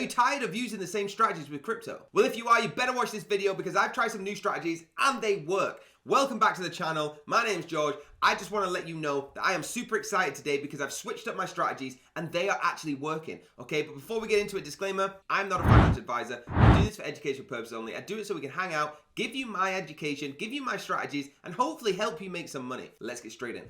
you tired of using the same strategies with crypto? Well, if you are, you better watch this video because I've tried some new strategies and they work. Welcome back to the channel. My name's George. I just want to let you know that I am super excited today because I've switched up my strategies and they are actually working. Okay, but before we get into a disclaimer, I'm not a financial advisor. I do this for educational purposes only. I do it so we can hang out, give you my education, give you my strategies, and hopefully help you make some money. Let's get straight in.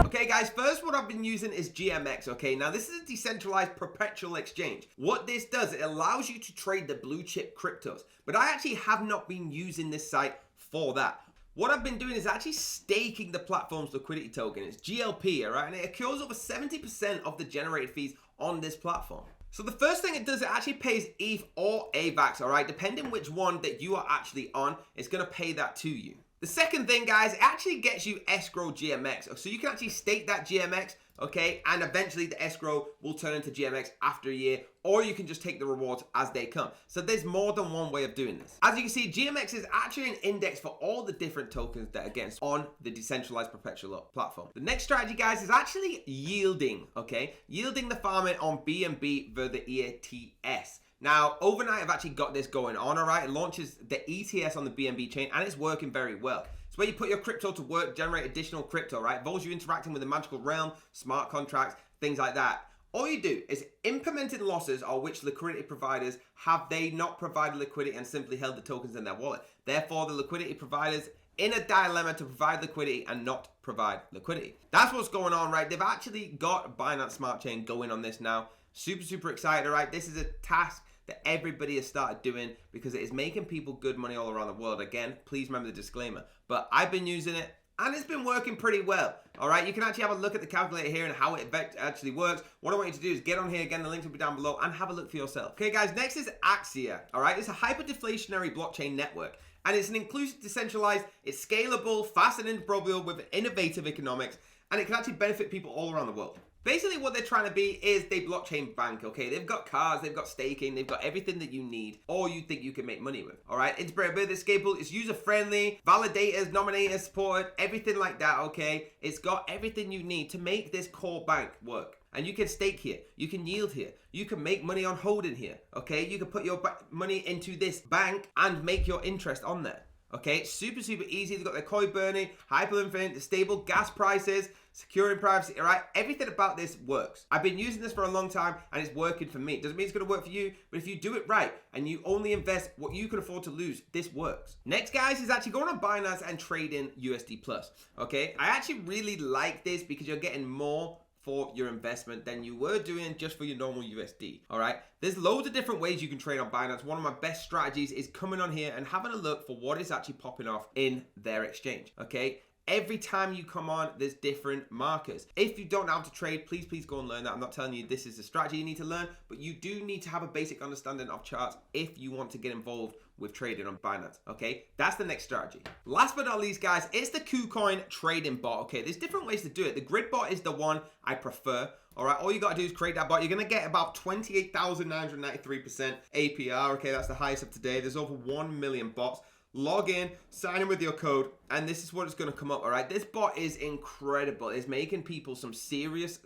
Okay guys, first what I've been using is GMX, okay? Now this is a decentralized perpetual exchange. What this does, it allows you to trade the blue chip cryptos, but I actually have not been using this site for that. What I've been doing is actually staking the platform's liquidity token. It's GLP, all right? And it occurs over 70% of the generated fees on this platform. So the first thing it does, it actually pays ETH or AVAX, all right? Depending which one that you are actually on, it's gonna pay that to you. The second thing, guys, it actually gets you escrow GMX. So you can actually stake that GMX, okay? And eventually the escrow will turn into GMX after a year, or you can just take the rewards as they come. So there's more than one way of doing this. As you can see, GMX is actually an index for all the different tokens that are against on the decentralized perpetual platform. The next strategy, guys, is actually yielding, okay? Yielding the farming on BNB via the ETS. Now, overnight, I've actually got this going on, all right? It launches the ETS on the BNB chain, and it's working very well. It's where you put your crypto to work, generate additional crypto, right? Involves you interacting with the magical realm, smart contracts, things like that. All you do is implemented losses or which liquidity providers have they not provided liquidity and simply held the tokens in their wallet. Therefore, the liquidity providers in a dilemma to provide liquidity and not provide liquidity. That's what's going on, right? They've actually got Binance Smart Chain going on this now. Super excited, right? This is a task that everybody has started doing because it is making people good money all around the world. Again, please remember the disclaimer. But I've been using it and it's been working pretty well. All right, you can actually have a look at the calculator here and how it actually works. What I want you to do is get on here again, the links will be down below, and have a look for yourself. Okay, guys, next is Axia. All right, it's a hyper-deflationary blockchain network. And it's an inclusive, decentralized, it's scalable, fast and interoperable with innovative economics, and it can actually benefit people all around the world. Basically, what they're trying to be is they blockchain bank, okay? They've got cars, they've got staking, they've got everything that you need or you think you can make money with, all right? Interoperable, it's scalable, it's user-friendly, validators, nominators, supported, everything like that, okay? It's got everything you need to make this core bank work. And you can stake here, you can yield here, you can make money on holding here, okay? You can put your money into this bank and make your interest on there. Okay, super easy. They've got their coin burning, hyperinflation, the stable gas prices, securing privacy, all right? Everything about this works. I've been using this for a long time and it's working for me. Doesn't mean it's gonna work for you, but if you do it right and you only invest what you can afford to lose, this works. Next, guys, is actually going on Binance and trading USD Plus, okay? I actually really like this because you're getting more for your investment than you were doing just for your normal USD, all right? There's loads of different ways you can trade on Binance. One of my best strategies is coming on here and having a look for what is actually popping off in their exchange, okay? Every time you come on, there's different markers. If you don't know how to trade, please go and learn that. I'm not telling you this is a strategy you need to learn, but you do need to have a basic understanding of charts if you want to get involved with trading on Binance, okay? That's the next strategy. Last but not least, guys, it's the KuCoin trading bot, okay? There's different ways to do it. The grid bot is the one I prefer, all right? All you gotta do is create that bot. You're gonna get about 28,993% APR, okay? That's the highest of today. There's over 1 million bots. Log in, sign in with your code, and this is what it's going to come up, all right? This bot is incredible. It's making people some serious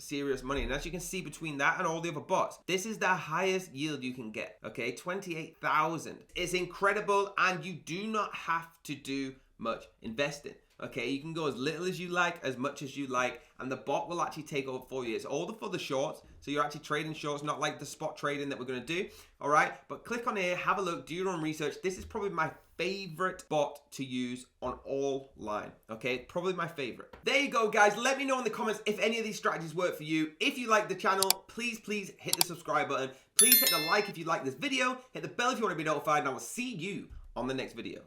money. And as you can see between that and all the other bots, this is the highest yield you can get, okay? 28,000. It's incredible, and you do not have to do much investing. Okay, you can go as little as you like, as much as you like, and the bot will actually take over for you. It's all for the shorts, so you're actually trading shorts, not like the spot trading that we're going to do, all right? But click on here, have a look, do your own research. This is probably my favorite bot to use on all line, okay? Probably my favorite. There you go, guys. Let me know in the comments if any of these strategies work for you. If you like the channel, please hit the subscribe button. Please hit the like if you like this video. Hit the bell if you want to be notified, and I will see you on the next video.